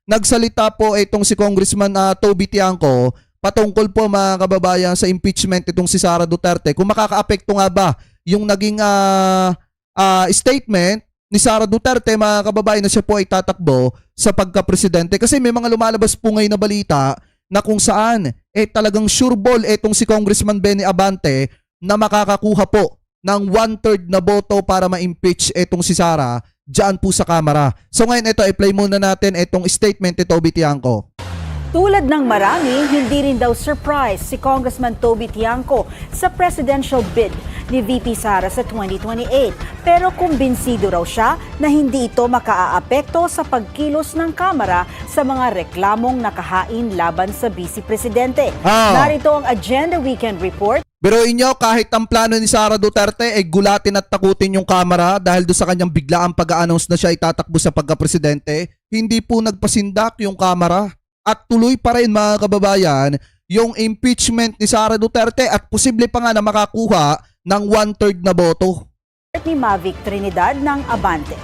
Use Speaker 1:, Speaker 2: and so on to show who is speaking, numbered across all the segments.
Speaker 1: nagsalita po itong si Congressman Toby Tiangco patungkol po mga kababayan sa impeachment itong si Sara Duterte. Kung makakaapekto nga ba yung naging statement ni Sara Duterte mga kababayan na siya po ay tatakbo sa pagka-presidente. Kasi may mga lumalabas po ngayon na balita na kung saan talagang sure ball itong si Congressman Benny Abante na makakakuha po ng 1/3 na boto para ma-impeach itong si Sara dyan po sa Kamara. So ngayon ito, i-play muna natin itong statement ni Toby Tiangco.
Speaker 2: Tulad ng marami, hindi rin daw surprise si Congressman Toby Tiangco sa presidential bid ni VP Sara sa 2028. Pero kumbinsido raw siya na hindi ito makaaapekto sa pagkilos ng Kamara sa mga reklamong nakahain laban sa Vice Presidente. Narito ang Agenda Weekend Report.
Speaker 1: Biruin nyo, kahit ang plano ni Sara Duterte ay gulatin at takutin yung Kamara dahil doon sa kanyang biglaang pag-a-announce na siya itatakbo sa pagka-presidente, hindi po nagpasindak yung Kamara. At tuloy pa rin mga kababayan yung impeachment ni Sara Duterte at posible pa nga na makakuha ng 1/3 na boto.
Speaker 2: Ni Mavic Trinidad ng Abante.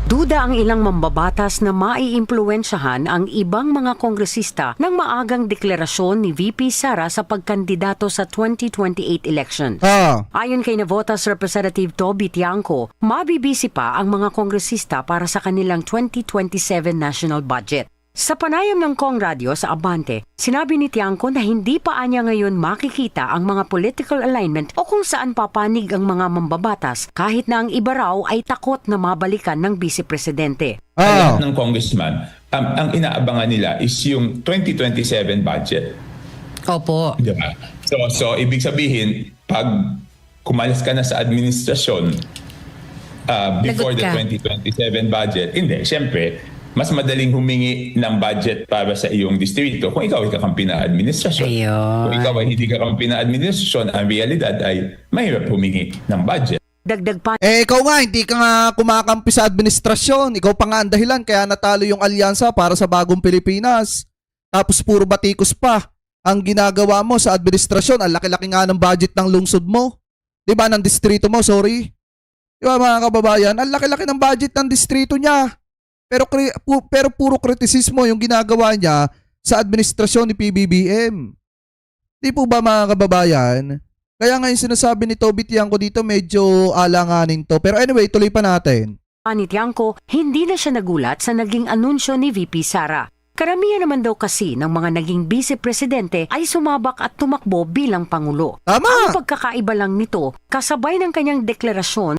Speaker 3: Duda ang ilang mambabatas na maiimpluwensyahan ang ibang mga kongresista ng maagang deklarasyon ni VP Sara sa pagkandidato sa 2028 election. Ayon kay Navotas Representative Toby Tiangco, mabibisi pa ang mga kongresista para sa kanilang 2027 national budget. Sa panayam ng Kong Radio sa Abante, sinabi ni Tiangco na hindi pa anya ngayon makikita ang mga political alignment o kung saan papanig ang mga mambabatas kahit na ang iba raw ay takot na mabalikan ng Vice Presidente.
Speaker 4: Lahat ng congressman, ang inaabangan nila is yung 2027 budget.
Speaker 5: Opo.
Speaker 4: Diba? So ibig sabihin, pag kumalas ka na sa administrasyon before the 2027 budget, hindi, siyempre, mas madaling humingi ng budget para sa iyong distrito kung ikaw ay kakampi na administrasyon.
Speaker 5: Ayun.
Speaker 4: Kung ikaw ay hindi kakampi na administrasyon, ang realidad ay mahirap humingi ng budget.
Speaker 3: Dagdag pa
Speaker 1: Ikaw nga, hindi ka nga kumakampi sa administrasyon. Ikaw pa nga ang dahilan kaya natalo yung alyansa para sa bagong Pilipinas. Tapos puro batikos pa ang ginagawa mo sa administrasyon. Ang laki-laki nga ng budget ng lungsod mo. Diba? Ng distrito mo, sorry. Diba mga kababayan? Ang laki-laki ng budget ng distrito niya. Pero puro kritisismo yung ginagawa niya sa administrasyon ni PBBM. Di po ba mga kababayan? Kaya nga yung sinasabi ni Toby Tiangco dito medyo alanganin to. Pero anyway, tuloy pa natin.
Speaker 3: ni Tiangco, hindi na siya nagulat sa naging anunsyo ni VP Sara. Karamihan naman daw kasi ng mga naging vice-presidente ay sumabak at tumakbo bilang pangulo.
Speaker 1: Tama!
Speaker 3: Ang pagkakaiba lang nito, kasabay ng kanyang deklarasyon